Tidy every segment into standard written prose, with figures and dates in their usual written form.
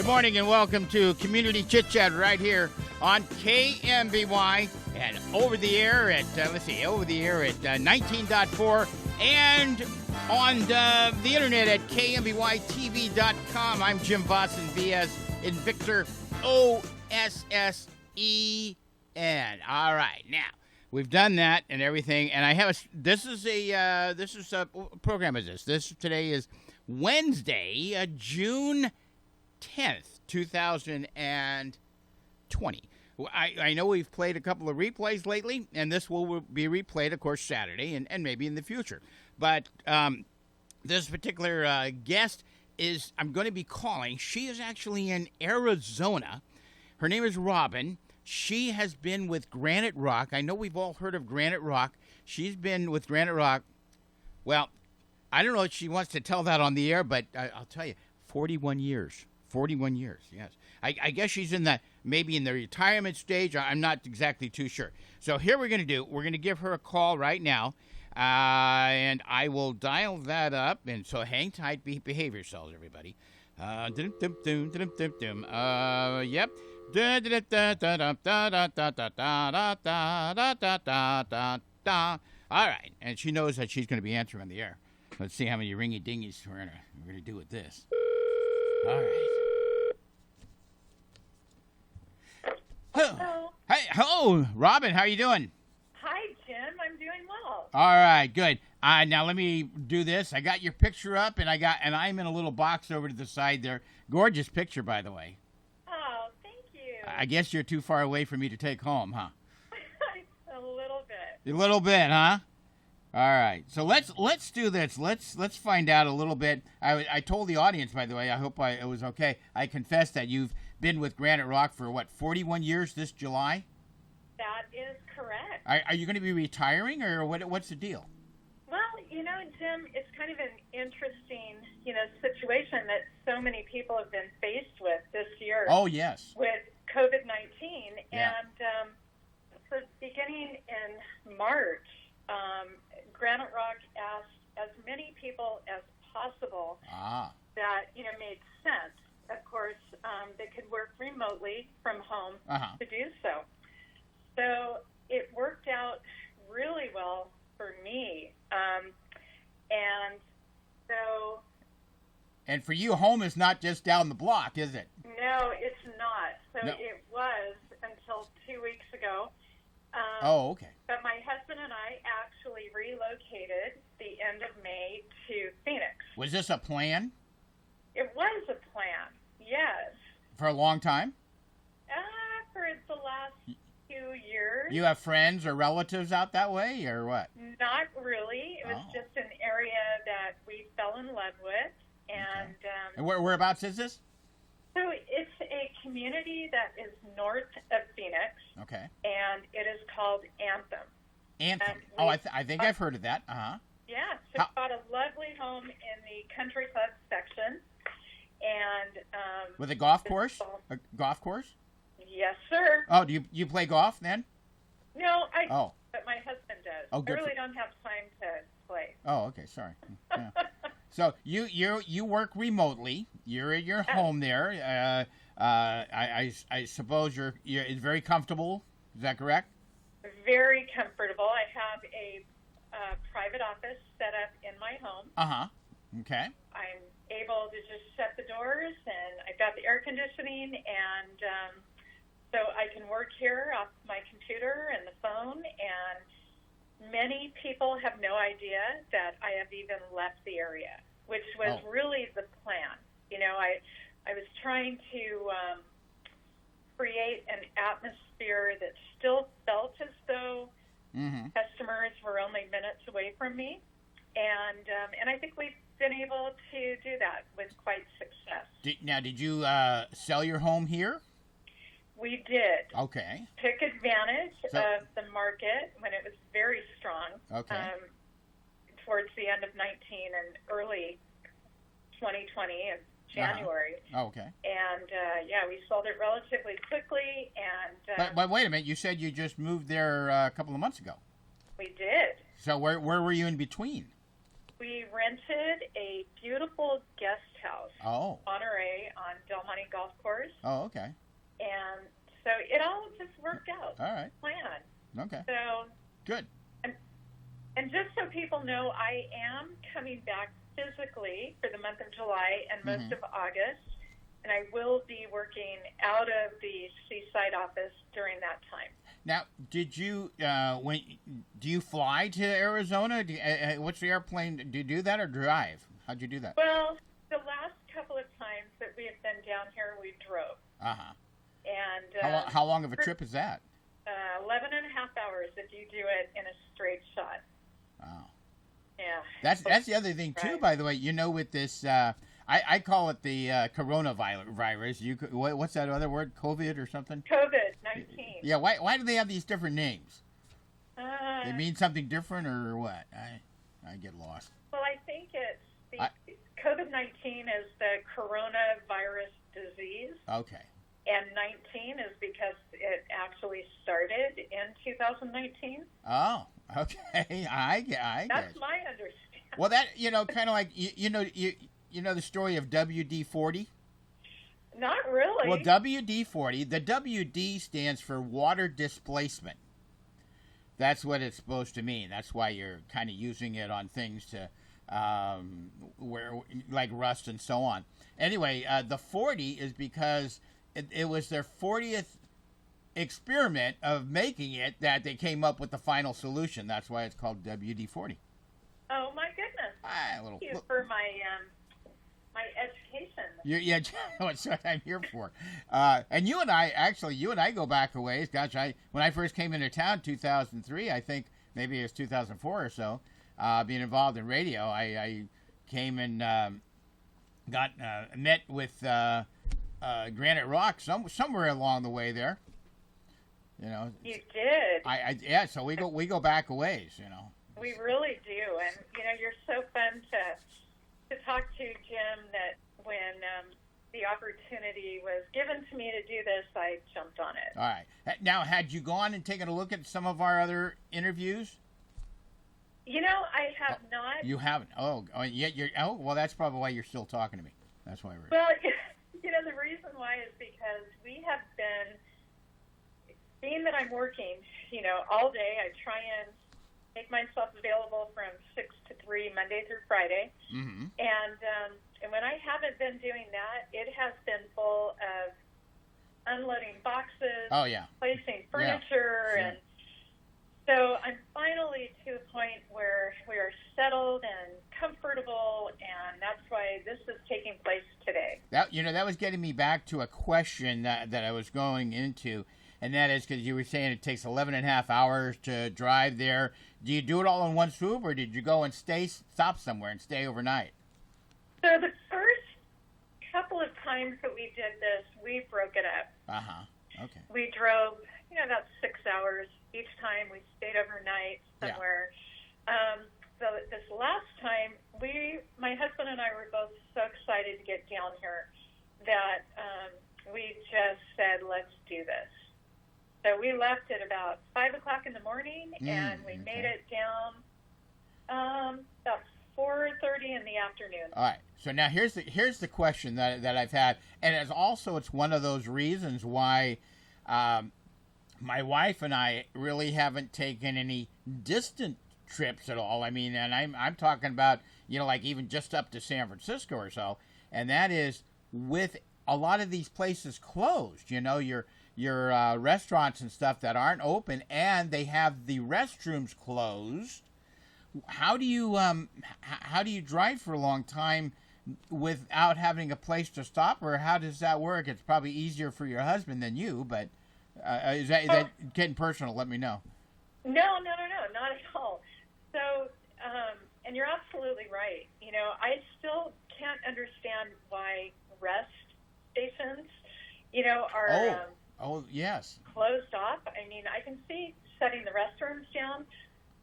Good morning and welcome to Community Chit Chat right here on KMBY and over the air at, over the air at 19.4 and on the internet at KMBYTV.com. I'm Jim Vossen, V-S in Victor, O-S-S-E-N. All right, now, we've done that and everything, and I have this is a program is this. Today is Wednesday, June 10th, 2020. I know we've played a couple of replays lately, and this will be replayed, of course, Saturday and maybe in the future. But this particular guest I'm going to be calling. She is actually in Arizona. Her name is Robin. She has been with Granite Rock. I know we've all heard of Granite Rock. She's been with Granite Rock. Well, I don't know if she wants to tell that on the air, but I'll tell you, 41 years. 41 years, yes. I guess she's maybe in the retirement stage. I'm not exactly too sure. So here we're going to give her a call right now, and I will dial that up. And so hang tight, behave yourselves, everybody. Yep. All right, and she knows that she's going to be answering on the air. Let's see how many ringy-dingies we're going to do with this. All right. Hello. Hey, hello, Robin. How are you doing? Hi, Jim. I'm doing well. All right, good. Now let me do this. I got your picture up, and I'm in a little box over to the side there. Gorgeous picture, by the way. Oh, thank you. I guess you're too far away for me to take home, huh? A little bit. A little bit, huh? All right. So let's do this. Let's find out a little bit. I told the audience, by the way. I hope it was okay. I confess that you've been with Granite Rock for 41 years this July? That is correct. Are you going to be retiring, or what's the deal? Well, Jim, it's kind of an interesting, situation that so many people have been faced with this year. Oh, yes. With COVID-19. Yeah. And so beginning in March, Granite Rock asked as many people as possible that, made sense. Of course, they could work remotely from home to do so. So it worked out really well for me. And for you, home is not just down the block, is it? No, it's not. So No. It was until 2 weeks ago. Okay. But my husband and I actually relocated the end of May to Phoenix. Was this a plan? It was a plan, yes. For a long time? For the last few years. You have friends or relatives out that way, or what? Not really. It was just an area that we fell in love with. And, And whereabouts is this? so it's a community that is north of Phoenix. Okay. And it is called Anthem. Anthem. And I think I've heard of that. Yeah, so we bought a lovely home in the country club section. And with a golf course? A golf course? Yes, sir. Oh, do you play golf then? No, Oh. but my husband does. Oh, good I really don't have time to play. Oh, okay, sorry. Yeah. So you work remotely. You're at your home there. I suppose it's very comfortable. Is that correct? Very comfortable. I have a private office set up in my home. Okay. I'm able to just shut the doors, and I've got the air conditioning, and so I can work here off my computer and the phone. And many people have no idea that I have even left the area, which was really the plan. I was trying to create an atmosphere that still felt as though customers were only minutes away from me, and I think we've been able to do that with quite success. Did you sell your home here? We did. Okay. Took advantage of the market when it was very strong. Okay. Towards the end of 19 and early 2020 in January. Okay. And we sold it relatively quickly. And but wait a minute, you said you just moved there a couple of months ago. We did. So where were you in between? We rented a beautiful guest house, Oh. Monterey, on Del Monte Golf Course. Oh, okay. And so it all just worked out. All right. Plan. Okay. So, Good. and just so people know, I am coming back physically for the month of July and most of August, and I will be working out of the Seaside office during that time. Now, did you do you fly to Arizona? What's the airplane? Do you do that or drive? How'd you do that? Well, the last couple of times that we have been down here, we drove. Uh-huh. And How long of a trip is that? 11 and a half hours if you do it in a straight shot. Oh. Yeah. That's the other thing too, Right. by the way. You know, with this, I call it the coronavirus. What's that other word? COVID or something? COVID-19. Yeah. Why do they have these different names? Uh, They mean something different or what? I get lost. Well, I think it's COVID-19 is the coronavirus disease, Okay. and 19 is because it actually started in 2019. Oh. Okay. I guess. That's my understanding. Well, that kind of like you know the story of WD-40. Not really. Well, WD-40, the WD stands for water displacement. That's what it's supposed to mean. That's why you're kind of using it on things to where like rust and so on. Anyway, the 40 is because it was their 40th experiment of making it that they came up with the final solution. That's why it's called WD-40. Oh my goodness! Thank you for my my education. Yeah, that's what I'm here for. And you and I go back a ways. Gosh, when I first came into town, 2003, I think maybe it was 2004 or so, being involved in radio, I came and got met with Granite Rock somewhere along the way there. You know. You did. Yeah. So we go back a ways. You know. We really do, and you're so fun to talk to, Jim. That when the opportunity was given to me to do this, I jumped on it. All right. Now, had you gone and taken a look at some of our other interviews? I have not. You haven't. Oh, yet you're. Oh, well, that's probably why you're still talking to me. That's why we're. Well, the reason why is because we have been, being that I'm working, all day. I try and make myself available from 6 to 3 Monday through Friday, and when I haven't been doing that, it has been full of unloading boxes, Oh yeah. placing furniture, Yeah. and so I'm finally to a point where we are settled and comfortable, and that's why this is taking place today. That was getting me back to a question that I was going into, and that is because you were saying it takes 11 and a half hours to drive there. Do you do it all in one swoop, or did you go and stop somewhere and stay overnight? So the first couple of times that we did this, we broke it up. Okay. We drove, about 6 hours each time. We stayed overnight somewhere. So this last time, my husband and I were both so excited to get down here that we just said, let's do this. So we left at about 5 o'clock in the morning, and we made it down about 4:30 in the afternoon. All right. So now here's the question that I've had, and it's one of those reasons why my wife and I really haven't taken any distant trips at all. I mean, and I'm talking about like even just up to San Francisco or so, and that is with a lot of these places closed. Your restaurants and stuff that aren't open, and they have the restrooms closed. How do you drive for a long time without having a place to stop, or how does that work? It's probably easier for your husband than you, but is that getting personal? Let me know. No, not at all. So, and you're absolutely right. I still can't understand why rest stations, are yes, closed off. I mean, I can see shutting the restrooms down,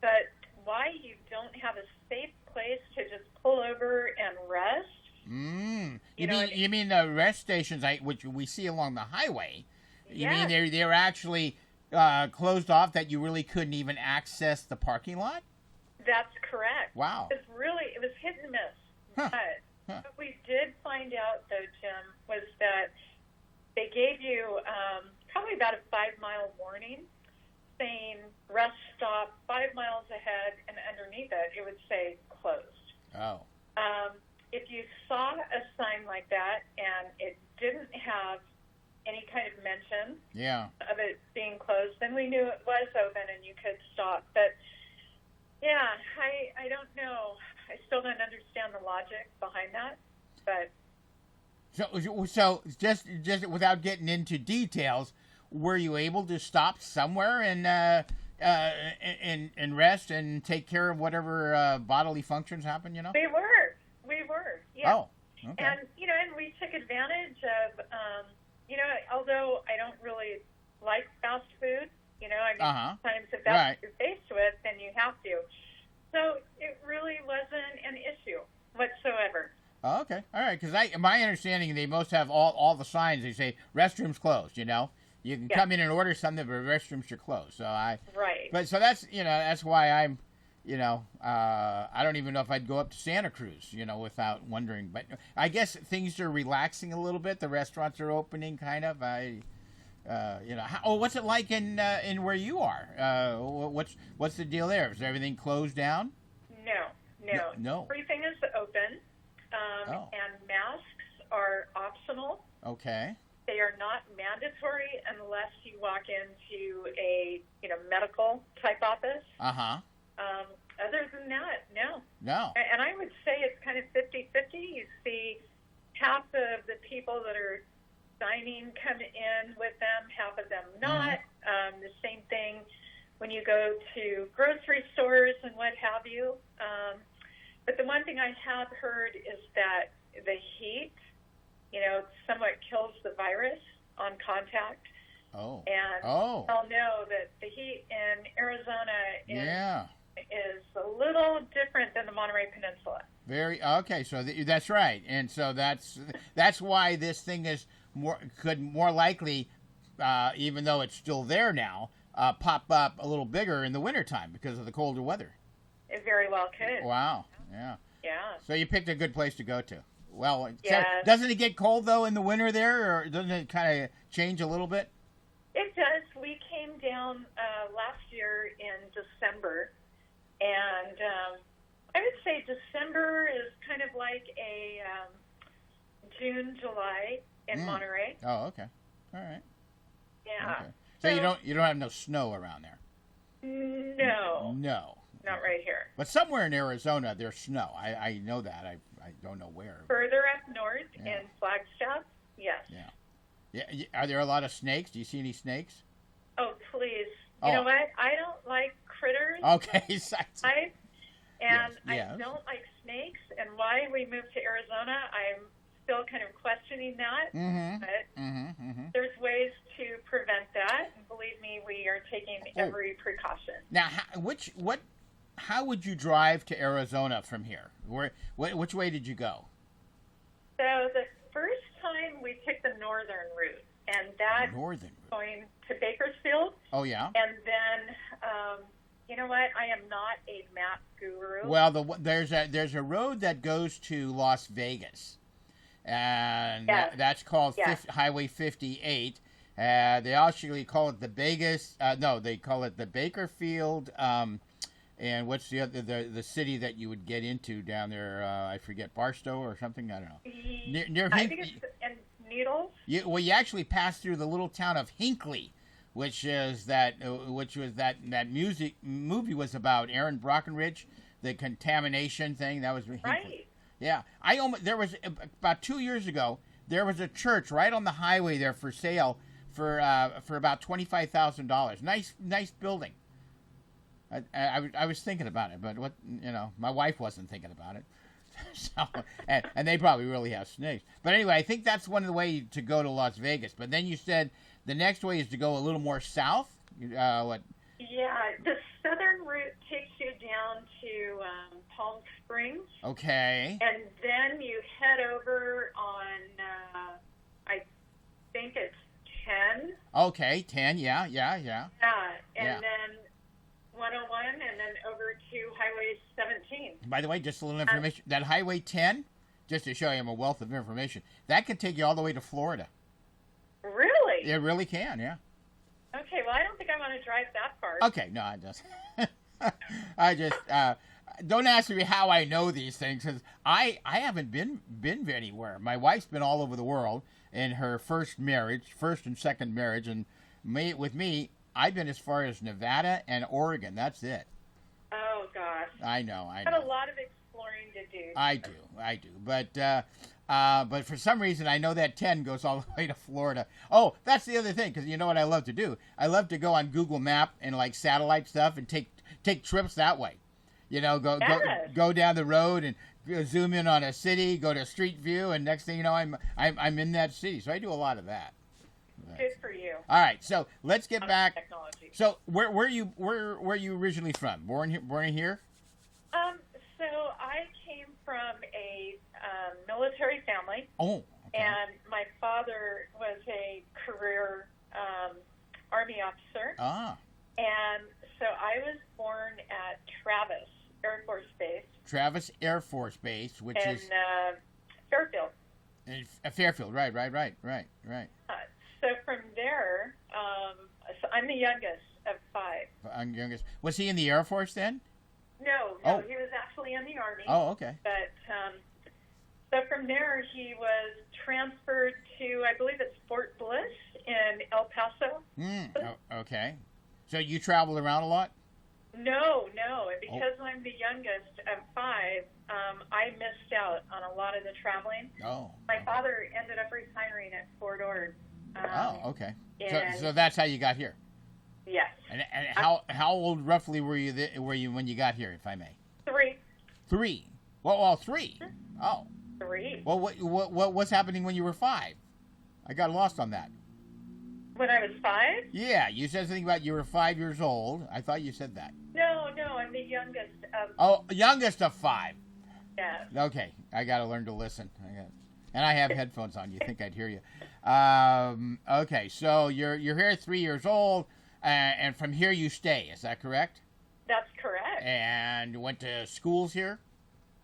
but why you don't have a safe place to just pull over and rest? You mean the rest stations, which we see along the highway? You Yes. mean they're actually closed off that you really couldn't even access the parking lot? That's correct. Wow. It was hit and miss. Huh. But Huh. what we did find out, though, Jim, was that they gave you probably about a 5-mile warning saying rest stop 5 miles ahead, and underneath it, it would say closed. Oh. If you saw a sign like that and it didn't have any kind of mention of it being closed, then we knew it was open and you could stop. But yeah, I don't know. I still don't understand the logic behind that. But So just without getting into details, were you able to stop somewhere and rest and take care of whatever bodily functions happen? We were. Yeah. Oh. Okay. And and we took advantage of although I don't really like fast food, sometimes if that's what you're faced with, then you have to. So it really wasn't an issue whatsoever. Oh, okay. All right. Because my understanding, they most have all the signs. They say restrooms closed. You can come in and order something, but restrooms are closed. So Right. But so that's why I'm, I don't even know if I'd go up to Santa Cruz, without wondering. But I guess things are relaxing a little bit. The restaurants are opening, kind of. What's it like in where you are? What's the deal there? Is everything closed down? No. Everything is open, and masks are optional. Okay. They are not mandatory unless you walk into a medical type office. Other than that, no. And I would say it's kind of 50-50. You see half of the people that are dining come in with them, half of them not. The same thing when you go to grocery stores and what have you. But the one thing I have heard is that the heat, somewhat kills the virus on contact. Oh. And I'll know that the heat in Arizona is a little different than the Monterey Peninsula. Okay. So that's right, and so that's why this thing is could more likely, even though it's still there now, pop up a little bigger in the wintertime because of the colder weather. It very well could. Wow. Yeah. Yeah. So you picked a good place to go to. Well, yes. Doesn't it get cold though in the winter there, or doesn't it kind of change a little bit? It does. We came down last year in December, and I would say December is kind of like a June, July in Monterey. Oh, okay. All right. Yeah. Okay. So you don't have no snow around there? No. No. Not right here. But somewhere in Arizona there's snow. I know that. I don't know where. Further up north in Flagstaff, yes. Yeah. Are there a lot of snakes? Do you see any snakes? Oh, please. You know what? I don't like critters. Okay. I don't like snakes. And why we moved to Arizona, I'm still kind of questioning that. But there's ways to prevent that. And believe me, we are taking every precaution. Now, how would you drive to Arizona from here? Which way did you go? So the first time we took the northern route, and that going to Bakersfield. Oh, yeah. And then, you know what? I am not a map guru. Well, there's a road that goes to Las Vegas, and that's called Highway 58. They actually call it the Vegas. They call it the Bakerfield. And what's the other the city that you would get into down there? I forget, Barstow or something. I don't know. Near I think it's in Needles. You actually pass through the little town of Hinckley, which was that movie was about Aaron Brockenridge, the contamination thing. That was Hinckley. Right. Yeah, there was about 2 years ago. There was a church right on the highway there for sale for about $25,000. Nice building. I was thinking about it, but my wife wasn't thinking about it. So, and they probably really have snakes. But anyway, I think that's one of the ways to go to Las Vegas. But then you said the next way is to go a little more south. What? Yeah, the southern route takes you down to Palm Springs. Okay. And then you head over on, I think it's 10. Okay, 10. Yeah. Yeah, and then 101, and then over to Highway 17. By the way, just a little information. That Highway 10, just to show you I'm a wealth of information, that can take you all the way to Florida. Really? It really can, yeah. Okay, well, I don't think I want to drive that far. Okay, no, I just... I just... don't ask me how I know these things, because I haven't been anywhere. My wife's been all over the world in her first and second marriage, and with me, I've been as far as Nevada and Oregon. That's it. Oh, gosh. I know. I have a lot of exploring to do. I do. But for some reason, I know that 10 goes all the way to Florida. Oh, that's the other thing, because you know what I love to do? I love to go on Google Map and like satellite stuff and take trips that way. You know, go down the road and zoom in on a city, go to Street View, and next thing you know, I'm in that city. So I do a lot of that. Good for you. All right, so let's get back. Technology. So where are you originally from? Born here? So I came from a military family. Oh. Okay. And my father was a career Army officer. Ah. And so I was born at Travis Air Force Base. Travis Air Force Base, which is Fairfield. Fairfield, right. So from there, so I'm the youngest of 5. Youngest. Was he in the Air Force then? No, Oh. he was actually in the Army. Oh, okay. But so from there, he was transferred to, I believe it's Fort Bliss in El Paso. Okay. So you traveled around a lot? No. And because I'm the youngest of 5, I missed out on a lot of the traveling. Oh. My father ended up retiring at Fort Ord. Okay. So that's how you got here. Yes. And how old roughly were you when you got here, if I may? 3. 3. Well, 3. Oh. 3. Well, what's happening when you were 5? I got lost on that. When I was 5? Yeah, you said something about you were 5 years old. I thought you said that. No, I'm the youngest of. Oh, youngest of 5. Yes. Okay, I got to learn to listen. And I have headphones on. You think I'd hear you? Okay, so you're here at 3 years old, and from here you stay. Is that correct? That's correct. And you went to schools here?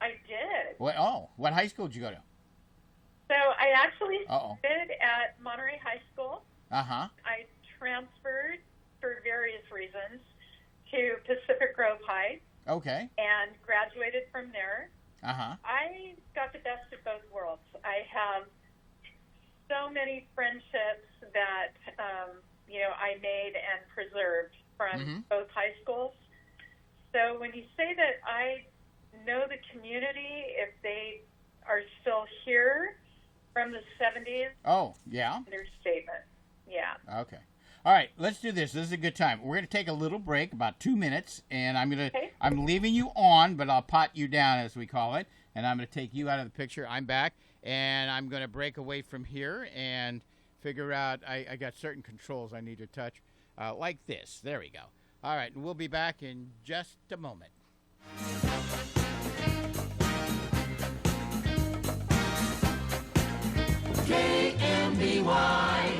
I did. What high school did you go to? So I actually studied at Monterey High School. Uh-huh. I transferred for various reasons to Pacific Grove High. Okay. And graduated from there. Uh-huh. I got the best of both worlds. I have so many friendships that, I made and preserved from both high schools. So when you say that I know the community, if they are still here from the 70s. Oh, yeah? Understatement. Yeah. Okay. All right, let's do this. This is a good time. We're going to take a little break, about 2 minutes, and I'm leaving you on, but I'll pot you down, as we call it, and I'm going to take you out of the picture. I'm back, and I'm going to break away from here and figure out, I got certain controls I need to touch, like this. There we go. All right, and we'll be back in just a moment. KMBY.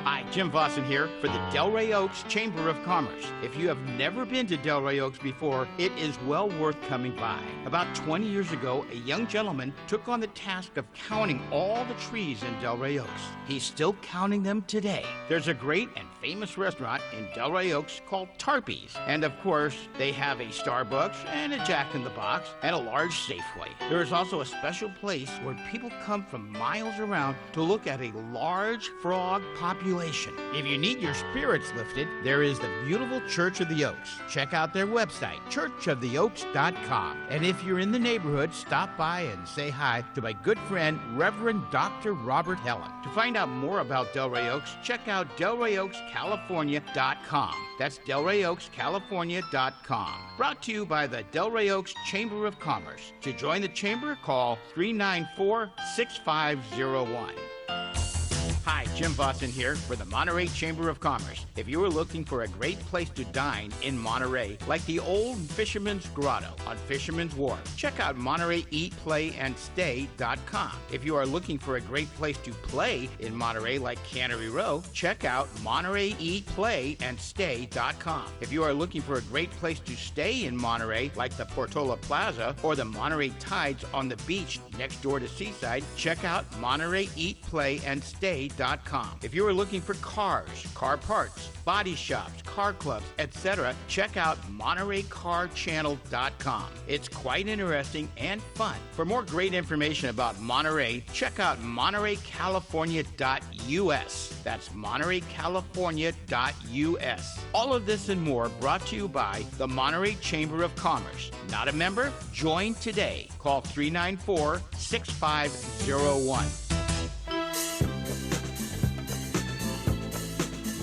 Hi, Jim Vossen here for the Delray Oaks Chamber of Commerce. If you have never been to Delray Oaks before, it is well worth coming by. About 20 years ago, a young gentleman took on the task of counting all the trees in Delray Oaks. He's still counting them today. There's a great and famous restaurant in Delray Oaks called Tarpey's. And of course, they have a Starbucks and a Jack in the Box and a large Safeway. There is also a special place where people come from miles around to look at a large frog population. If you need your spirits lifted, there is the beautiful Church of the Oaks. Check out their website, churchoftheoaks.com. And if you're in the neighborhood, stop by and say hi to my good friend, Reverend Dr. Robert Helen. To find out more about Delray Oaks, check out DelrayOaksCalifornia.com. That's DelrayOaksCalifornia.com. Brought to you by the Delray Oaks Chamber of Commerce. To join the chamber, call 394-6501. Hi, Jim Boston here for the Monterey Chamber of Commerce. If you are looking for a great place to dine in Monterey, like the old Fisherman's Grotto on Fisherman's Wharf, check out MontereyEatPlayAndStay.com. If you are looking for a great place to play in Monterey, like Cannery Row, check out MontereyEatPlayAndStay.com. If you are looking for a great place to stay in Monterey, like the Portola Plaza or the Monterey Tides on the beach next door to Seaside, check out MontereyEatPlayAndStay.com. If you are looking for cars, car parts, body shops, car clubs, etc., check out MontereyCarChannel.com. It's quite interesting and fun. For more great information about Monterey, check out MontereyCalifornia.us. That's MontereyCalifornia.us. All of this and more brought to you by the Monterey Chamber of Commerce. Not a member? Join today. Call 394-6501.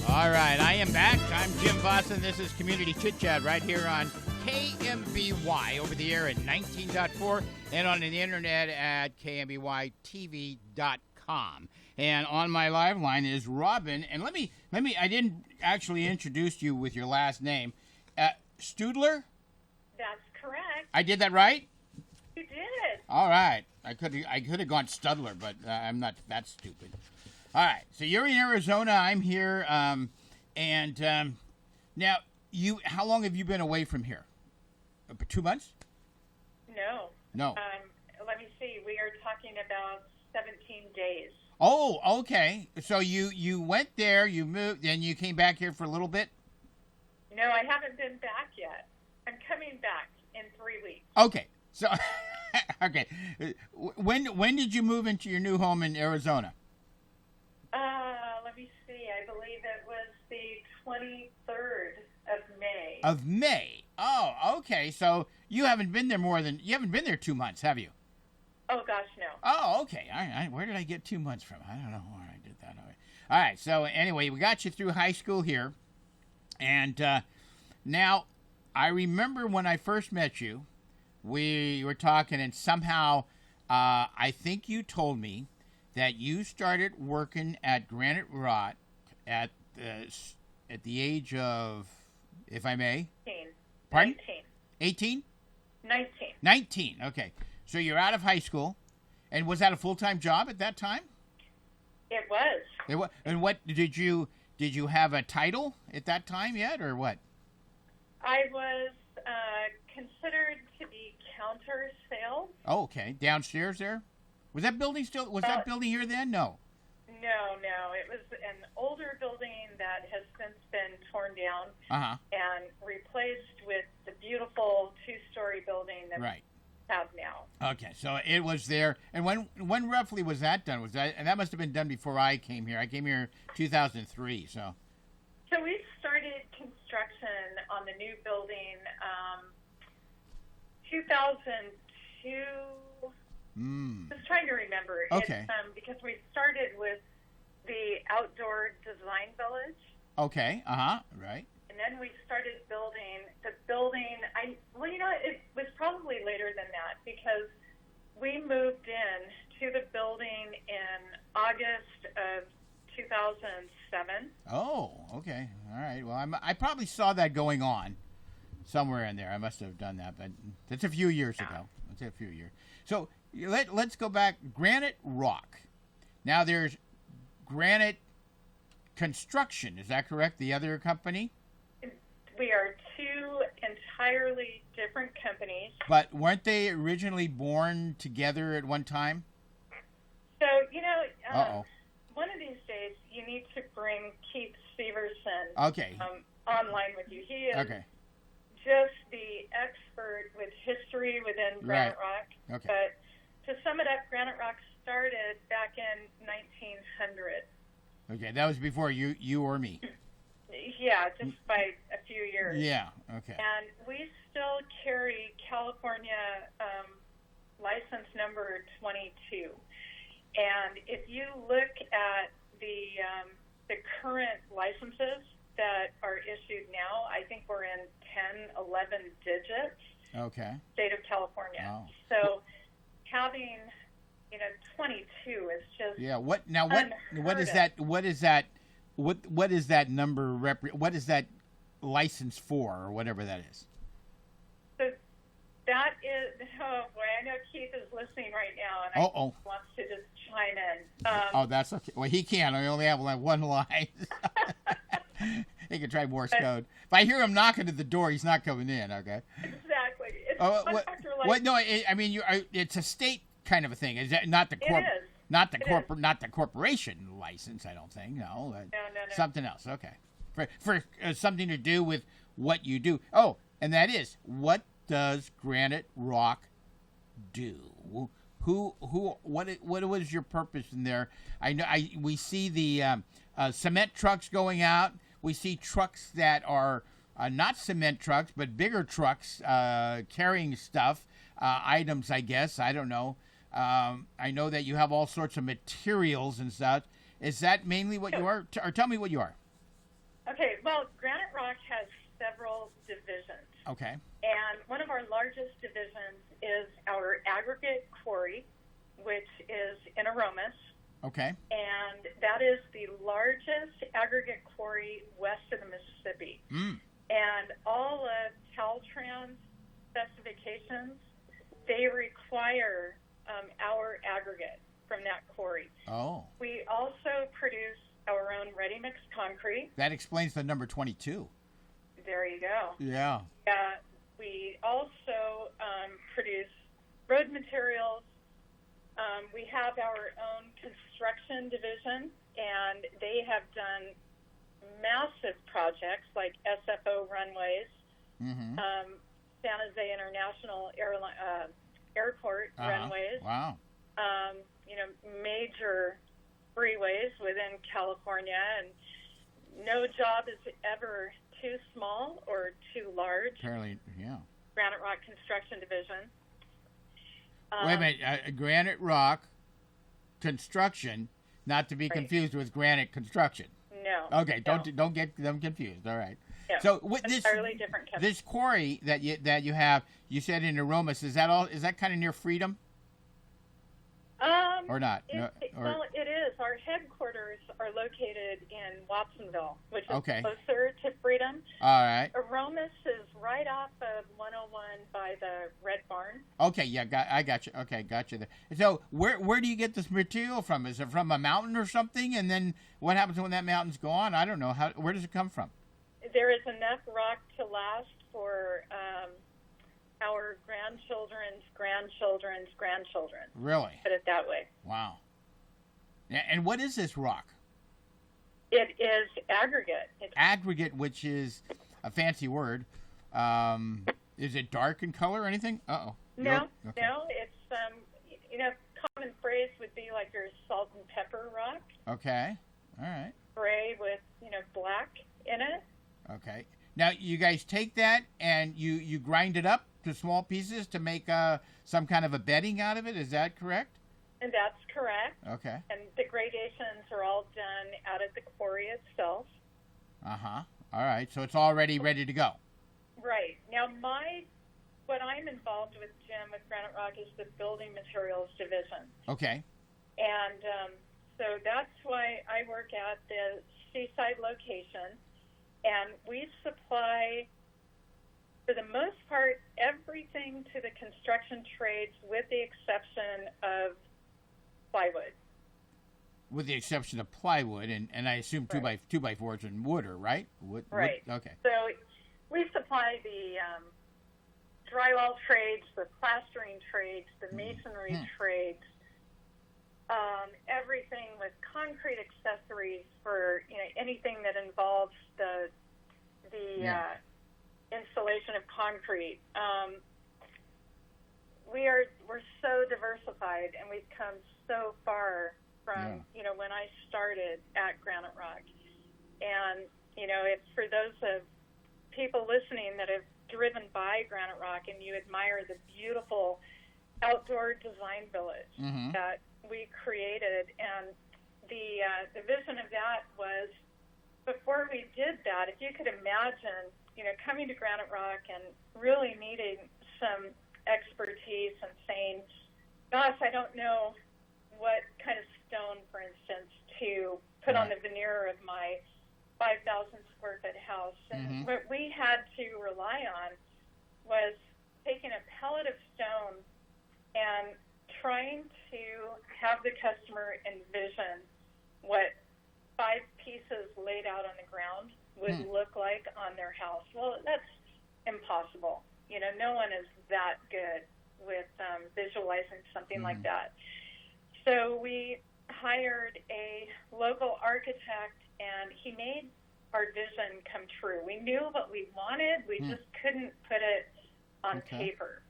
All right, I am back. I'm Jim Boston. This is Community Chit Chat right here on KMBY over the air at 19.4 and on the internet at KMBYTV.com. And on my live line is Robin. And let me. I didn't actually introduce you with your last name, Steudler. That's correct. I did that right? You did. All right. I could have gone Steudler, but I'm not that stupid. All right. So you're in Arizona. I'm here. Now how long have you been away from here? 2 months? No. Let me see. We are talking about 17 days. Oh, okay. So you went there, you moved, and you came back here for a little bit? No, I haven't been back yet. I'm coming back in 3 weeks. Okay. So, okay. When did you move into your new home in Arizona? Let me see. I believe it was the 23rd of May. Of May. Oh, okay. So you haven't been there 2 months, have you? Oh, gosh, no. Oh, okay. All right. Where did I get 2 months from? I don't know where I did that. All right. So anyway, we got you through high school here. And now I remember when I first met you, we were talking, and somehow I think you told me that you started working at Granite Rock at the age of, if I may? 19. Pardon? 19. 18? 19. 19. Okay. So you're out of high school, and was that a full-time job at that time? It was. And what did you have a title at that time yet, or what? I was considered to be counter sales. Oh, okay. Downstairs there? Was that building that building here then? No. No. It was an older building that has since been torn down and replaced with the beautiful two-story building that we have now. Okay, so it was there. And when roughly was that done? And that must have been done before I came here. I came here 2003, so. So we started construction on the new building 2002. Just trying to remember. Okay. It's, because we started with the outdoor design village. Okay. Right. And then we started building the building. It was probably later than that because we moved in to the building in August of 2007. Oh, okay. All right. Well, I probably saw that going on somewhere in there. I must have done that, but that's a few years ago. That's a few years. So let's go back. Granite Rock. Now there's Granite Construction. Is that correct? The other company? We are two entirely different companies. But weren't they originally born together at one time? So, one of these days you need to bring Keith Severson online with you. He is just the expert with history within Granite Rock. Okay. But to sum it up, Granite Rock started back in 1900. Okay, that was before you or me. Yeah, just by a few years. Yeah, okay. And we still carry California license number 22. And if you look at the current licenses that are issued now, I think we're in 10, 11 digits. Okay. State of California. Oh. So having 22 is just Yeah. What now? What is unheard that? What is that? What is that number? What is that license for, or whatever that is? So that is, oh boy, I know Keith is listening right now, and he wants to just chime in. Oh, that's okay. Well, he can't. I only have like one line. He can try Morse code. If I hear him knocking at the door, he's not coming in. Okay. Exactly. It's what? No, I mean, it's a state kind of a thing. Is that not the corp? It is. Not the corporation license. I don't think. No. No. Something else. Okay. For something to do with what you do. Oh, and that is, what does Granite Rock do? What was your purpose in there? We see the cement trucks going out. We see trucks that are not cement trucks, but bigger trucks carrying stuff, items, I guess. I don't know. I know that you have all sorts of materials and such. Is that mainly what you are? Or tell me what you are. Okay, well, Granite Rock has several divisions. Okay. And one of our largest divisions is our aggregate quarry, which is in Aromas. Okay. And that is the largest aggregate quarry west of the Mississippi. And all of Caltrans specifications, they require our aggregate from that quarry. Oh. We also produce our own ready-mix concrete. That explains the number 22. There you go. Yeah. We also produce road materials. We have our own construction division, and they have done massive projects like SFO runways, San Jose International Airport runways. Wow. Major freeways within California, and no job is ever too small or too large. Apparently, yeah. Granite Rock Construction Division. Wait a minute, Granite Rock Construction, not to be confused with Granite Construction. No. Okay, don't get them confused. All right. No, so with entirely different company. This quarry that you have, you said in Aromas, is that kind of near Freedom? Or not? Well, it is. Our headquarters are located in Watsonville, which is Okay. closer to Freedom. All right. Aromas is right off of 101 by the Red Barn. Okay, yeah, I got you. Okay, got you there. So where do you get this material from? Is it from a mountain or something? And then what happens when that mountain's gone? I don't know. Where does it come from? There is enough rock to last for our grandchildren's grandchildren's grandchildren. Really? Put it that way. Wow. And what is this rock? It is aggregate. Aggregate, which is a fancy word. Is it dark in color or anything? Uh-oh. No, Okay. no. It's, common phrase would be like your salt and pepper rock. Okay. All right. Gray with, black in it. Okay. Now, you guys take that and you grind it up to small pieces to make some kind of a bedding out of it. Is that correct? And that's correct. Okay. And the gradations are all done out at the quarry itself. Uh-huh. All right. So it's already ready to go. Right. Now, what I'm involved with, Jim, with Granite Rock is the building materials division. Okay. And so that's why I work at the Seaside location. And we supply, for the most part, everything to the construction trades with the exception of plywood. With the exception of plywood, and I assume Right. 2x4s and wood, right? Wood, Right. Okay. So we supply the drywall trades, the plastering trades, the masonry trades, everything with concrete accessories for anything that involves the installation of concrete. We're so diversified, and we've come so far from when I started at Granite Rock. And it's for those of people listening that have driven by Granite Rock and you admire the beautiful outdoor design village that we created. And the vision of that was, before we did that, if you could imagine, coming to Granite Rock and really needing some expertise and saying, gosh, I don't know of my 5,000 square foot house. And what we had to rely on was taking a pellet of stone and trying to have the customer envision what 5 pieces laid out on the ground would look like on their house. Well, that's impossible. You know, no one is that good with visualizing something like that. So we hired a local architect, and he made our vision come true. We knew what we wanted. We just couldn't put it on paper.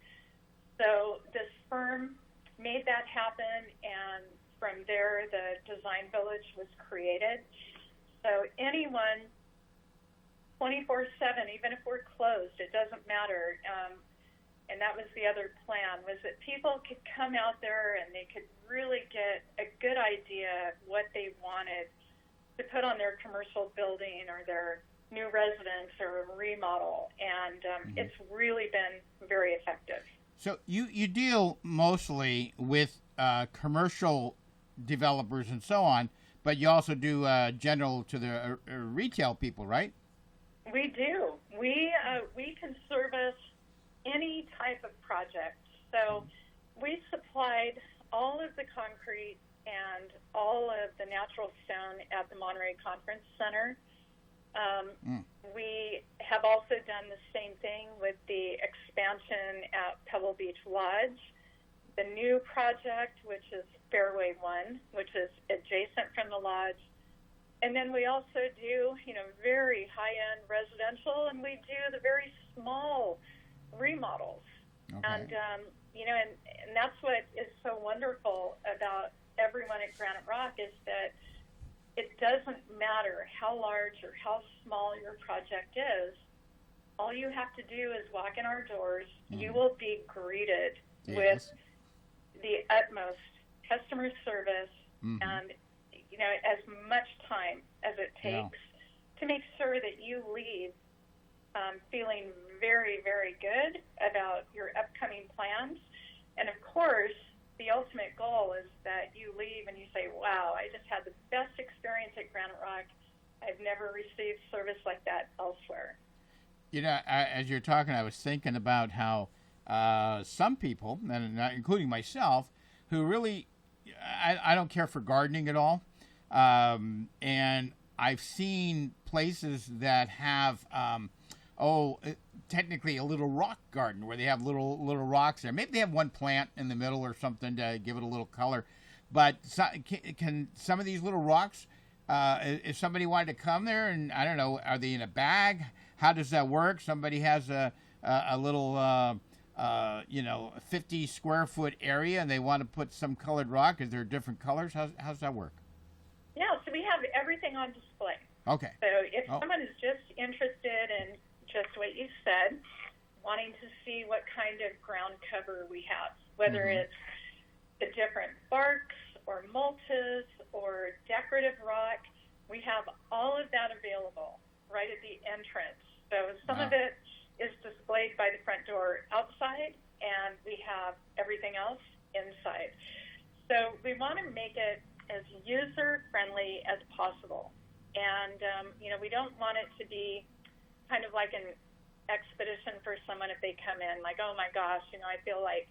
So this firm made that happen, and from there, the design village was created. So anyone, 24/7, even if we're closed, it doesn't matter. And that was the other plan, was that people could come out there and they could really get a good idea of what they wanted to put on their commercial building or their new residence or remodel. And it's really been very effective. So you deal mostly with commercial developers and so on, but you also do general to the retail people, right? We do. We can service any type of project. So we supplied all of the concrete and all of the natural stone at the Monterey Conference Center. We have also done the same thing with the expansion at Pebble Beach Lodge, the new project, which is Fairway 1, which is adjacent from the lodge. And then we also do, very high-end residential, and we do the very small remodels. Okay. And, and that's what is so wonderful about everyone at Granite Rock is that it doesn't matter how large or how small your project is. All you have to do is walk in our doors. You will be greeted with the utmost customer service and, as much time as it takes to make sure that you leave feeling very, very good about your upcoming plans. And of course, the ultimate goal is that you leave and you say, wow, I just had the best experience at Granite Rock. I've never received service like that elsewhere. As you're talking, I was thinking about how some people, and including myself, who really, I don't care for gardening at all. And I've seen places that have, technically a little rock garden where they have little rocks there. Maybe they have one plant in the middle or something to give it a little color. But can some of these little rocks, if somebody wanted to come there and, I don't know, are they in a bag? How does that work? Somebody has a little, 50 square foot area and they want to put some colored rock. Is there different colors? How's that work? Yeah, so we have everything on display. Okay. So if someone is just interested in just what you said, wanting to see what kind of ground cover we have, whether it's the different barks or mulches or decorative rock, we have all of that available right at the entrance. So some of it is displayed by the front door outside, and we have everything else inside. So we want to make it as user-friendly as possible. And, we don't want it to be kind of like an expedition for someone if they come in, like, oh my gosh, I feel like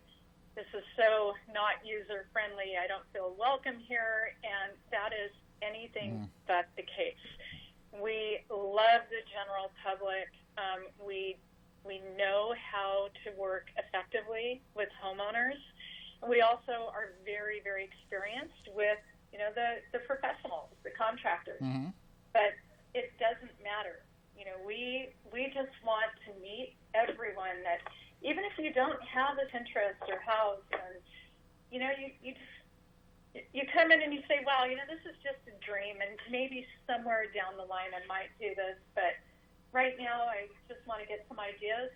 this is so not user-friendly. I don't feel welcome here. And that is anything but the case. We love the general public. We know how to work effectively with homeowners. We also are very, very experienced with, the professionals, the contractors. But it doesn't matter. We just want to meet everyone that, even if you don't have this interest or house, and, you come in and you say, wow, this is just a dream, and maybe somewhere down the line I might do this, but right now I just want to get some ideas.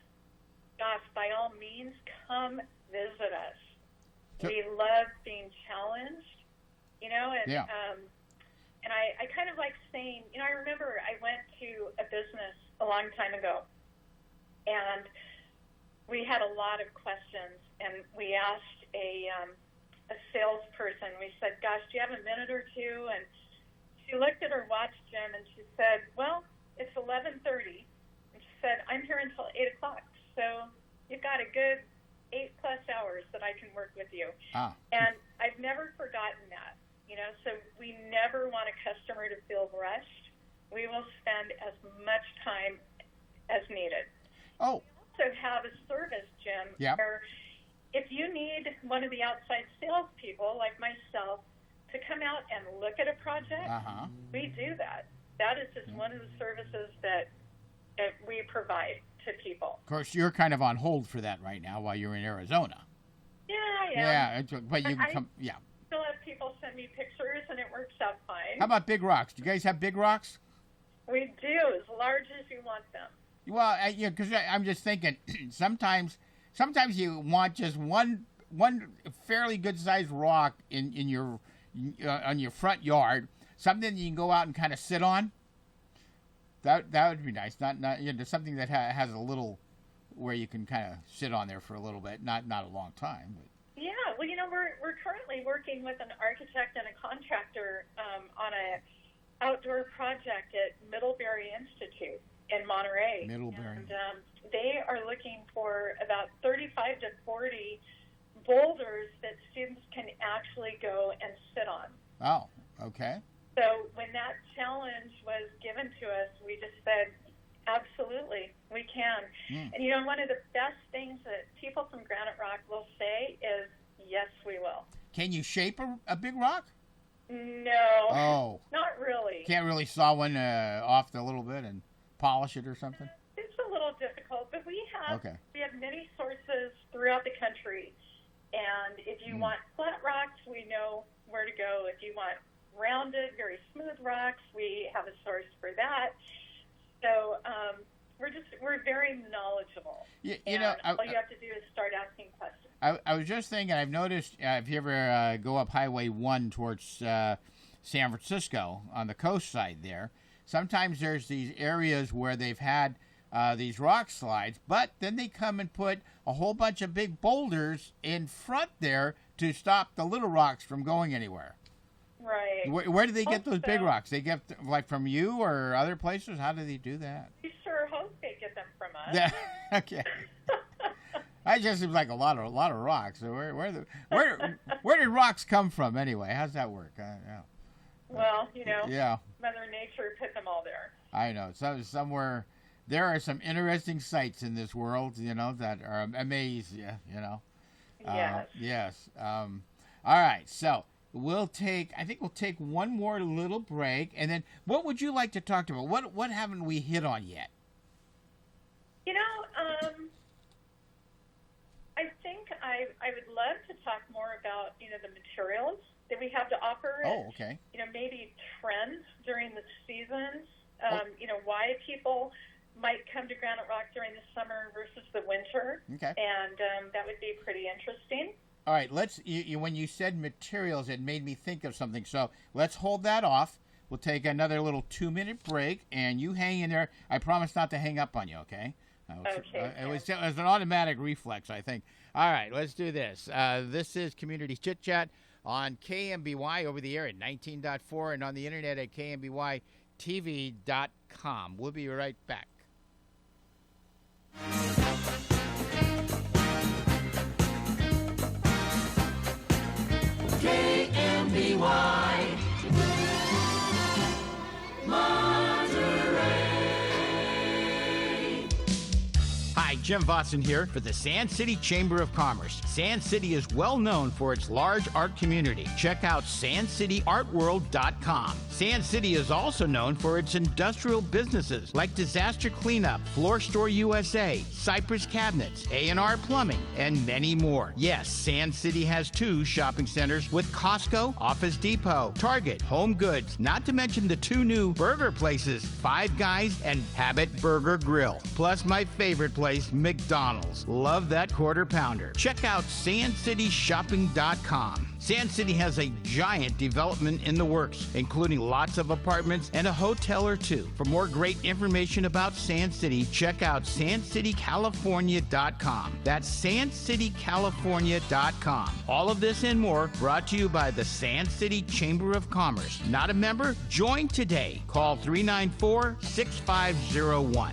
Gosh, by all means, come visit us. We love being challenged, and I kind of like saying, I remember I went to a business a long time ago, and we had a lot of questions, and we asked a salesperson, we said, gosh, do you have a minute or two? And she looked at her watch, Jim, and she said, well, it's 11:30. And she said, I'm here until 8 o'clock. So you've got a good 8+ hours that I can work with you. And I've never forgotten that, so we never want a customer to feel rushed. We will spend as much time as needed. Oh. We also have a service, Jim, where if you need one of the outside salespeople, like myself, to come out and look at a project, we do that. That is just one of the services that we provide to people. Of course, you're kind of on hold for that right now while you're in Arizona. Yeah, I am. Yeah, but you can come. Yeah. Still have people send me pictures, and it works out fine. How about big rocks? Do you guys have big rocks? We do, as large as you want them. Well, because I'm just thinking, sometimes you want just one fairly good sized rock in your on your front yard, something you can go out and kind of sit on. That would be nice. Not something that has a little where you can kind of sit on there for a little bit, not a long time. But. Yeah, well, we're currently working with an architect and a contractor on a outdoor project at Middlebury Institute in Monterey. Middlebury. And they are looking for about 35 to 40 boulders that students can actually go and sit on. Oh, okay. So when that challenge was given to us, we just said, absolutely, we can. And one of the best things that people from Granite Rock will say is, yes, we will. Can you shape a big rock? No. Oh. Not really. Can't really saw one off a little bit and polish it or something? It's a little difficult, but we have many sources throughout the country. And if you want flat rocks, we know where to go. If you want rounded, very smooth rocks, we have a source for that. So we're very knowledgeable. All you have to do is start asking questions. I was just thinking, I've noticed if you ever go up Highway 1 towards San Francisco on the coast side there, sometimes there's these areas where they've had these rock slides, but then they come and put a whole bunch of big boulders in front there to stop the little rocks from going anywhere. Right. Where do they get those big rocks? They get from you or other places? How do they do that? We sure hope they get them from us. Okay. That just seems like a lot of rocks. So where did rocks come from anyway? How's that work? Well, Mother Nature put them all there. I know. So somewhere there are some interesting sights in this world, that are amaze you. Yes. Yes. All right. So we'll take one more little break, and then what would you like to talk about? What haven't we hit on yet? I think I would love to talk more about the materials that we have to offer. Oh, okay. Maybe trends during the seasons. Why people might come to Granite Rock during the summer versus the winter. Okay. And that would be pretty interesting. All right, when you said materials, it made me think of something. So let's hold that off. We'll take another little 2-minute break, and you hang in there. I promise not to hang up on you, okay? Okay. It was an automatic reflex, I think. All right, let's do this. This is Community Chit Chat on KMBY over the air at 19.4 and on the internet at KMBYTV.com. We'll be right back. KMBY Monterey. Hi, Jim Watson here for the Sand City Chamber of Commerce. Sand City is well known for its large art community. Check out sandcityartworld.com. Sand City is also known for its industrial businesses like Disaster Cleanup, Floor Store USA, Cypress Cabinets, A&R Plumbing, and many more. Yes, Sand City has 2 shopping centers with Costco, Office Depot, Target, Home Goods, not to mention the 2 new burger places, Five Guys and Habit Burger Grill. Plus my favorite place, McDonald's. Love that quarter pounder. Check out SandCityShopping.com. Sand City has a giant development in the works, including lots of apartments and a hotel or two. For more great information about Sand City, check out SandCityCalifornia.com. That's SandCityCalifornia.com. All of this and more brought to you by the Sand City Chamber of Commerce. Not a member? Join today. Call 394-6501.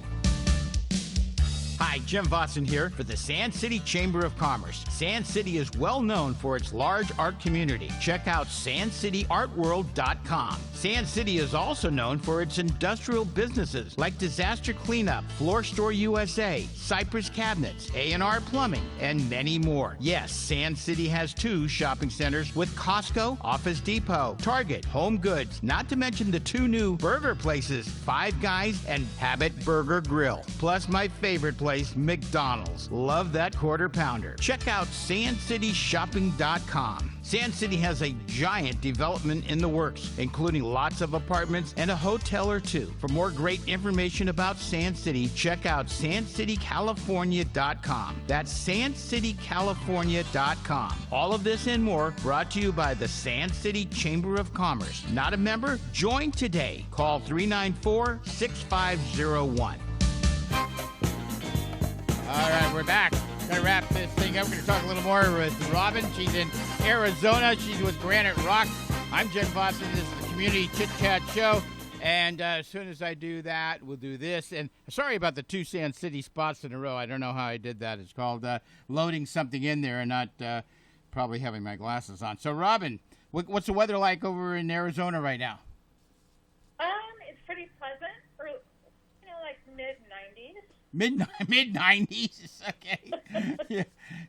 Hi, Jim Vossen here for the Sand City Chamber of Commerce. Sand City is well known for its large art community. Check out SandCityArtWorld.com. Sand City is also known for its industrial businesses like Disaster Cleanup, Floor Store USA, Cypress Cabinets, A&R Plumbing, and many more. Yes, Sand City has 2 shopping centers with Costco, Office Depot, Target, Home Goods, not to mention the 2 new burger places, Five Guys and Habit Burger Grill. Plus my favorite place, McDonald's. Love that quarter pounder. Check out SandCityShopping.com. Sand City has a giant development in the works, including lots of apartments and a hotel or two. For more great information about Sand City, check out SandCityCalifornia.com. That's SandCityCalifornia.com. All of this and more brought to you by the Sand City Chamber of Commerce. Not a member? Join today. Call 394-6501. All right, we're back. Going to wrap this thing up. We're going to talk a little more with Robin. She's in Arizona. She's with Granite Rock. I'm Jen Vossen. This is the Community Chit Chat Show. And as soon as I do that, we'll do this. And sorry about the 2 Sand City spots in a row. I don't know how I did that. It's called loading something in there and not probably having my glasses on. So, Robin, what's the weather like over in Arizona right now? It's pretty pleasant, or like mid-90s. Mid-90s, okay.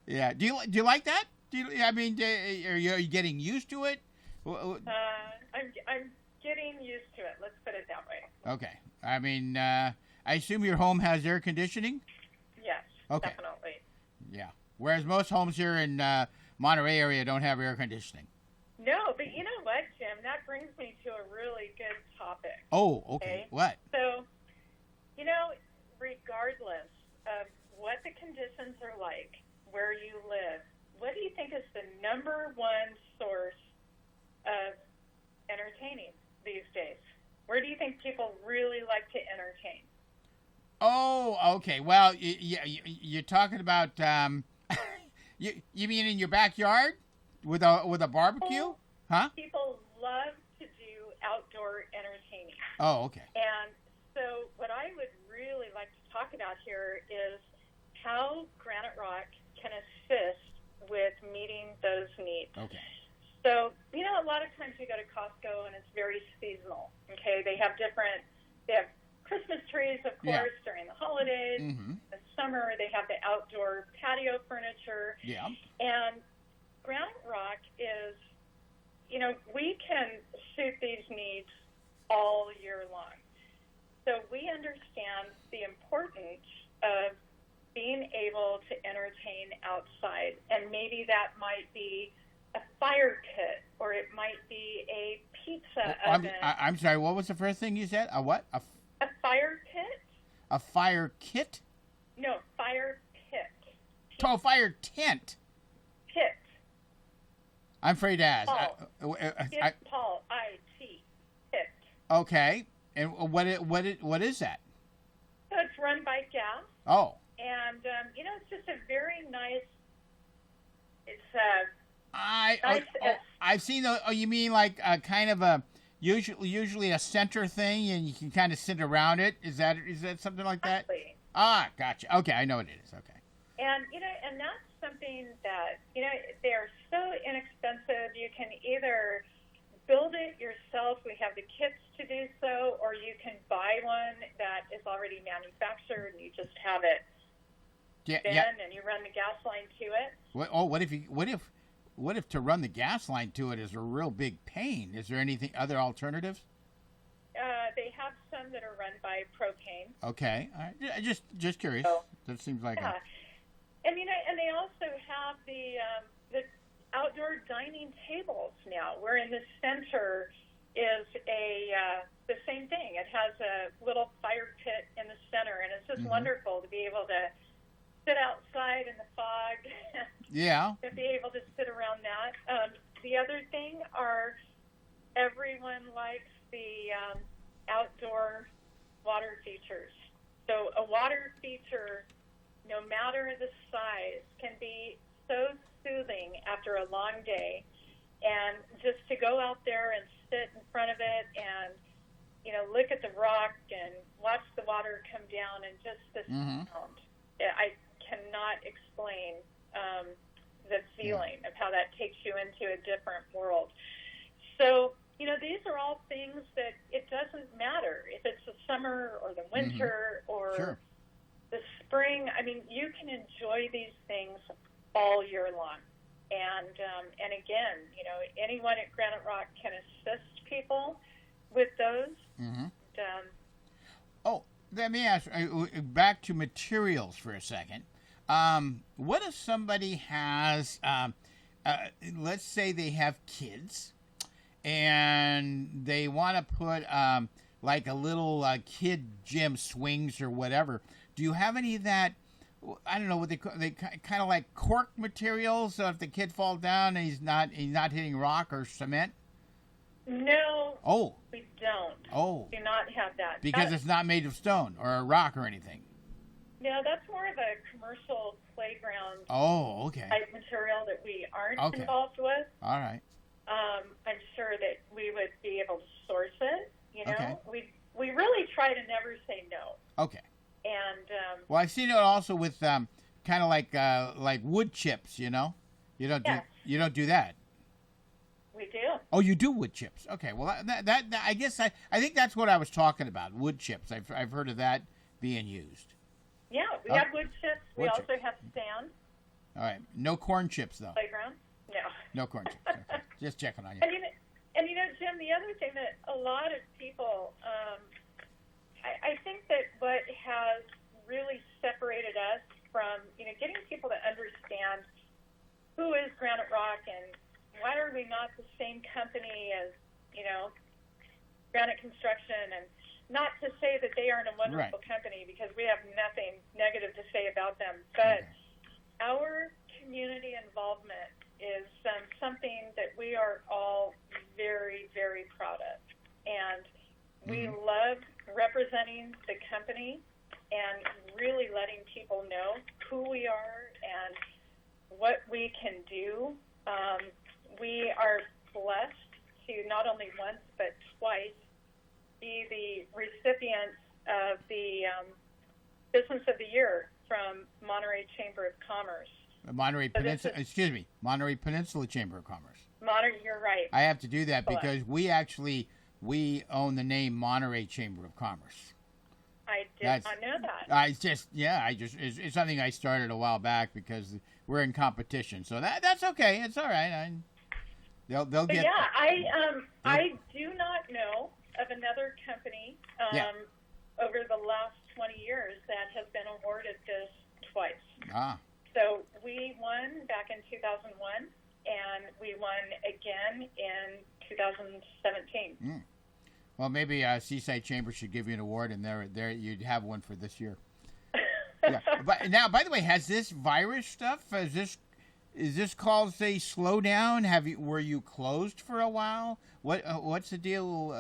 yeah. Do you like that? Are you getting used to it? I'm getting used to it. Let's put it that way. Okay. I assume your home has air conditioning? Yes, okay. Definitely. Yeah. Whereas most homes here in Monterey area don't have air conditioning. No, but you know what, Jim? That brings me to a really good topic. Oh, okay. What? So, regardless of what the conditions are like, where you live, what do you think is the number one source of entertaining these days? Where do you think people really like to entertain? Oh, okay. Well, you're talking about you mean in your backyard with a barbecue? Huh? People love to do outdoor entertaining. Oh, okay. And so what I would really like to talk about here is how Granite Rock can assist with meeting those needs. Okay. So, a lot of times you go to Costco and it's very seasonal, okay? They have Christmas trees, of course, during the holidays. Mm-hmm. The summer, they have the outdoor patio furniture. Yeah. And Granite Rock is, we can suit these needs all year long. So we understand the importance of being able to entertain outside, and maybe that might be a fire pit, or it might be a pizza oven. I'm sorry, what was the first thing you said? A what? A fire pit? A fire kit? No, fire pit. Oh, fire tent. Pit. I'm afraid to ask. It's Paul, I-T, pit. Okay. And what is that? So it's run by gas. Oh. And, it's just a very nice, I've seen, you mean like a kind of a, usually a center thing and you can kind of sit around it? Is that something like that? Exactly. Ah, gotcha. Okay, I know what it is. Okay. And, and that's something that, they're so inexpensive. You can either build it yourself. We have the kits to do so, or you can buy one that is already manufactured and you just have it and you run the gas line to it. What if to run the gas line to it is a real big pain? Is there other alternatives? They have some that are run by propane. Okay, all right. Just curious. So, that seems like and and they also have the outdoor dining tables now, where in the center is the same thing. It has a little fire pit in the center, and it's just wonderful to be able to sit outside in the fog. Yeah. To be able to sit around that. The other thing are everyone likes the outdoor water features. So a water feature, no matter the size, can be so soothing after a long day. And just to go out there and sit in front of it and, look at the rock and watch the water come down and just the sound. I cannot explain the feeling of how that takes you into a different world. So, these are all things that it doesn't matter if it's the summer or the winter or the spring. I mean, you can enjoy these things all year long. And again, anyone at Granite Rock can assist people with those. Let me ask, back to materials for a second. What if somebody has, let's say they have kids, and they want to put like a little kid gym swings or whatever? Do you have any of that? I don't know what they kind of like cork materials. So if the kid falls down and he's not hitting rock or cement. No. Oh. We don't. Oh. Do not have that. Because it's not made of stone or a rock or anything. No, that's more of a commercial playground type material that we aren't involved with. All right. I'm sure that we would be able to source it. Okay. We really try to never say no. Okay. And well, I've seen it also with kind of like wood chips. You don't do that. We do. Oh, you do wood chips. Okay. Well, that I guess I think that's what I was talking about. Wood chips. I've heard of that being used. Yeah, we have wood chips. We also have sand. All right. No corn chips though. Playground. No. No corn chips. Okay. Just checking on you. And Jim, the other thing that a lot of people, I think that what has really separated us from, getting people to understand who is Granite Rock and why are we not the same company as, Granite Construction, and not to say that they aren't a wonderful company, because we have nothing negative to say about them, but our community involvement is something that we are all very, very proud of. And we love representing the company and really letting people know who we are and what we can do. We are blessed to not only once but twice be the recipients of the Business of the Year from Monterey Chamber of Commerce. Monterey Peninsula Chamber of Commerce. You're right. I have to do that because we own the name Monterey Chamber of Commerce. I did not know that. It's something I started a while back because we're in competition. So that's okay. It's all right. They'll get. Yeah, I do not know of another company over the last 20 years that has been awarded this twice. So we won back in 2001, and we won again in 2017. Well, maybe Seaside Chamber should give you an award, and there you'd have one for this year. Yeah. But now, by the way, has this virus stuff? Is this caused a slowdown? Were you closed for a while? What's the deal?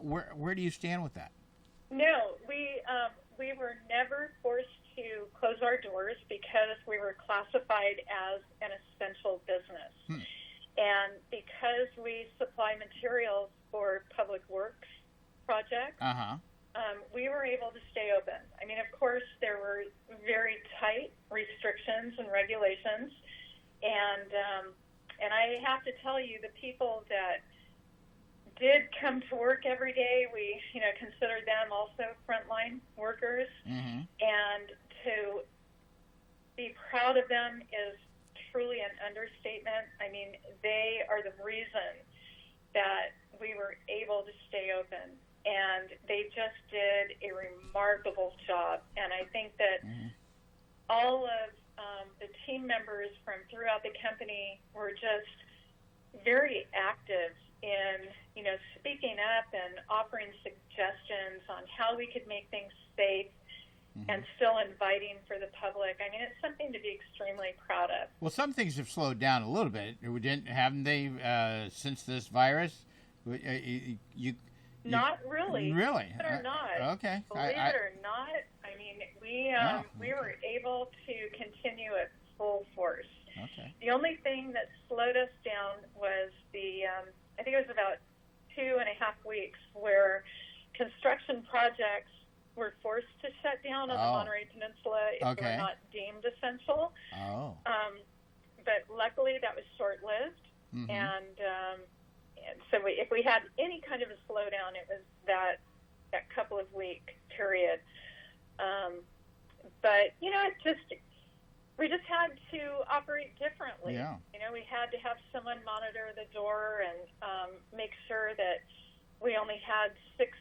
Where do you stand with that? No, we were never forced to close our doors because we were classified as an essential business. And because we supply materials for public works projects, we were able to stay open. I mean, of course, there were very tight restrictions and regulations. And I have to tell you, the people that did come to work every day, we consider them also frontline workers. And to be proud of them is truly an understatement. I mean, they are the reason that we were able to stay open, and they just did a remarkable job. And I think that all of the team members from throughout the company were just very active in, speaking up and offering suggestions on how we could make things safe. and still inviting for the public. I mean, it's something to be extremely proud of. Well, some things have slowed down a little bit. Haven't they, since this virus? You Not really. Really? Believe it or not. Okay. Believe it or not, I mean, we were able to continue at full force. Okay. The only thing that slowed us down was I think it was about 2.5 weeks where construction projects were forced to shut down on the Monterey Peninsula if they were not deemed essential. Oh. But luckily that was short-lived. Mm-hmm. And so if we had any kind of a slowdown, it was that couple of week period. But, we just had to operate differently. Yeah. We had to have someone monitor the door and make sure that we only had 6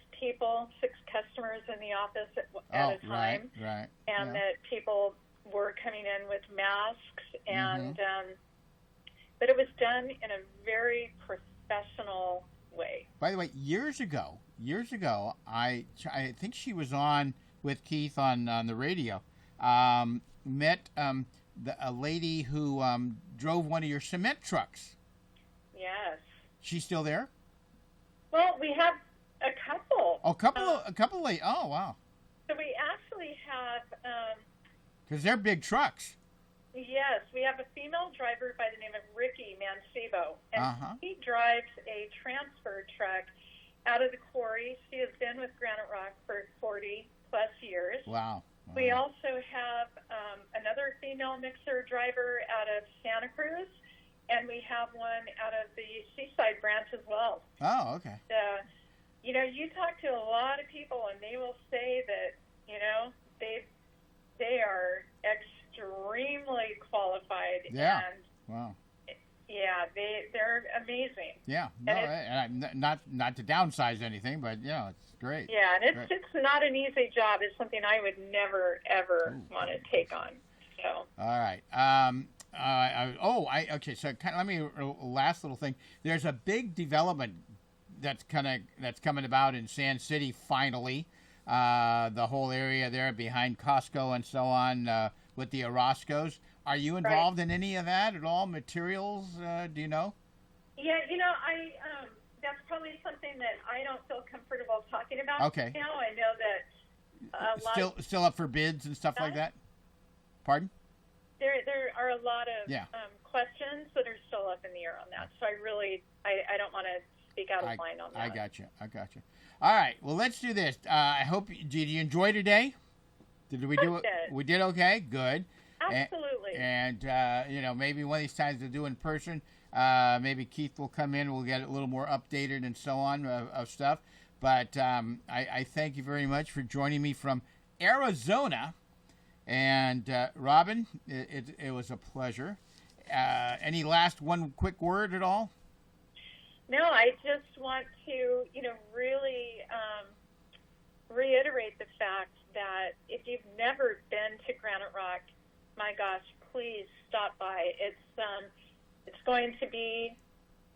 customers in the office at a time. Right. And that people were coming in with masks. And but it was done in a very professional way. By the way, years ago, I think she was on with Keith on the radio. Met a lady who drove one of your cement trucks. Yes. She's still there? Well, we have a couple. Oh, a couple late. Oh, wow. So we actually have. Because they're big trucks. Yes, we have a female driver by the name of Ricky Mancebo, and he Uh-huh. drives a transfer truck out of the quarry. She has been with Granite Rock for 40 plus years. Wow. We also have another female mixer driver out of Santa Cruz, and we have one out of the Seaside branch as well. Oh, okay. You talk to a lot of people, and they will say that they are extremely qualified. Yeah. And wow. yeah, they're amazing. Yeah. No, and not to downsize anything, but it's great. Yeah, and Great. it's not an easy job. It's something I would never ever want to take on. So. All right. Okay. So let me last little thing. There's a big development that's coming about in Sand City. Finally, the whole area there behind Costco and so on with the Orozcos. Are you involved in any of that at all? Materials? Do you know? Yeah, that's probably something that I don't feel comfortable talking about. Okay. Now I know that a lot still up for bids and stuff like that. Pardon? There are a lot of questions that are still up in the air on that. So I don't want to speak out of line on that. I got you. All right. Well, let's do this. I hope. Did you enjoy today? Did we do it? We did okay. Good. Absolutely. And maybe one of these times to do in person. Maybe Keith will come in. We'll get it a little more updated and so on of stuff. But I thank you very much for joining me from Arizona. And Robin, it was a pleasure. Any last one quick word at all? No, I just want to, really reiterate the fact that if you've never been to Granite Rock, my gosh, please stop by. It's going to be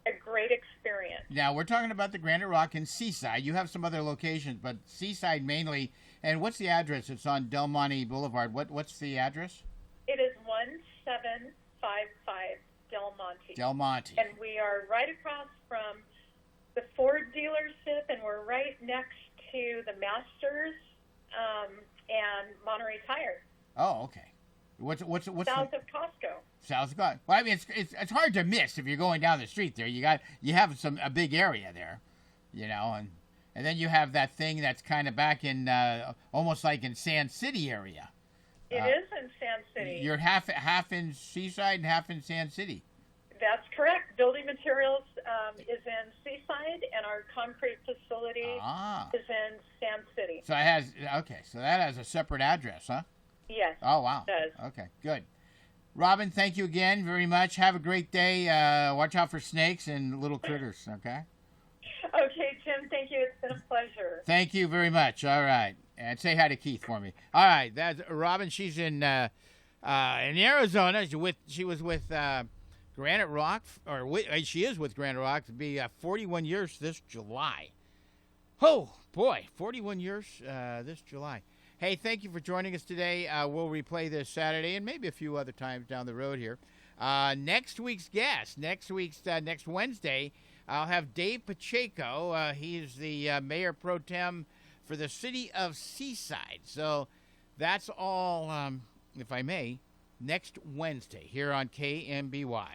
a great experience. Now, we're talking about the Granite Rock in Seaside. You have some other locations, but Seaside mainly. And what's the address? It's on Del Monte Boulevard. What's the address? It is 1755 Del Monte. Del Monte. And we are right across from the Ford dealership, and we're right next to the Masters and Monterey Tire. Oh, okay. What's south of Costco? South of Costco. Well, I mean, it's hard to miss if you're going down the street there. You have a big area there, and then you have that thing that's kind of back in almost like in Sand City area. It is in Sand City. You're half in Seaside and half in Sand City. That's correct. Building Materials is in Seaside, and our concrete facility is in Sand City. So that has a separate address, huh? Yes. Oh, wow. It does. Okay, good. Robin, thank you again very much. Have a great day. Watch out for snakes and little critters, okay? Okay, Jim, thank you. It's been a pleasure. Thank you very much. All right. And say hi to Keith for me. All right. That's Robin. She's in Arizona. She was with Granite Rock, she is with Granite Rock to be 41 years this July. Oh, boy, 41 years this July. Hey, Hey, thank you for joining us today. We'll replay this Saturday and maybe a few other times down the road here. Next week's guest, next Wednesday, I'll have Dave Pacheco. He's the mayor pro tem for the city of Seaside. So that's all, if I may, next Wednesday here on KMBY.